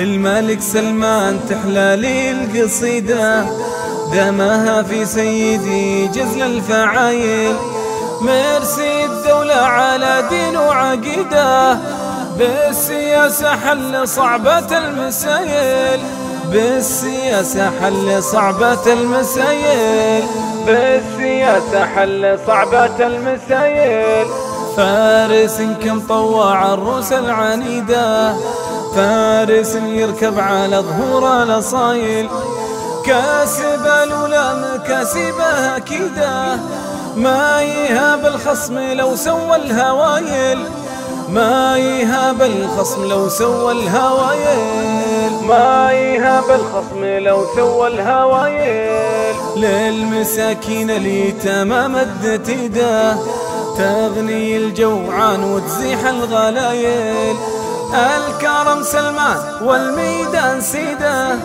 الملك سلمان تحلى لي القصيدة، دمها في سيدي جزل الفعايل، مرسي الدولة على دين وعقيدة، بالسياسة حل صعبة المسايل، بالسياسة حل صعبة المسايل، بالسياسة حل صعبة المسايل. فارس كم طوع الروس العنيدة، فارس يركب على ظهور الأصايل، كاسب الأولى مكاسبها أكيدة، ما يهاب الخصم لو سوى الهوايل، ما يهاب الخصم لو سوى الهوايل، ما يهاب الخصم لو سوى الهوايل. للمساكين اليتامى مدت يده، تغني الجوعان وتزيح الغلايل، الكرم سلمان والميدان سيده،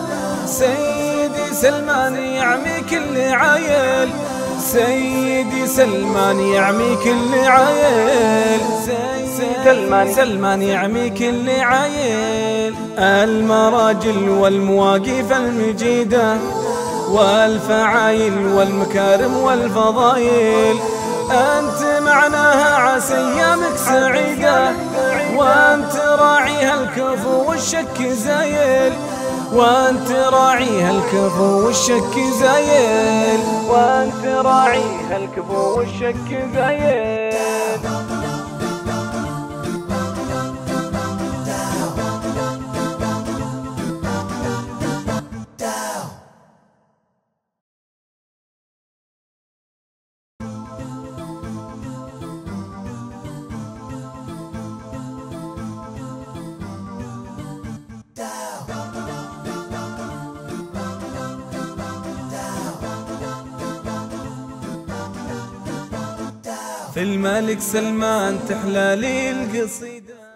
سيدي سلمان يعمي كل عايل، سيدي سلمان يعمي كل عايل، سلمان يعمي كل عايل. المراجل والمواقف المجيدة، والفعايل والمكارم والفضايل، أنت معناها عسى أيامك سعيدة، وأنت راعيها الكفو والشك زايل، وأنت راعيها الكفو والشك زايل، وأنت راعيها الكفو والشك زايل. في الملك سلمان تحلى لي القصيدة.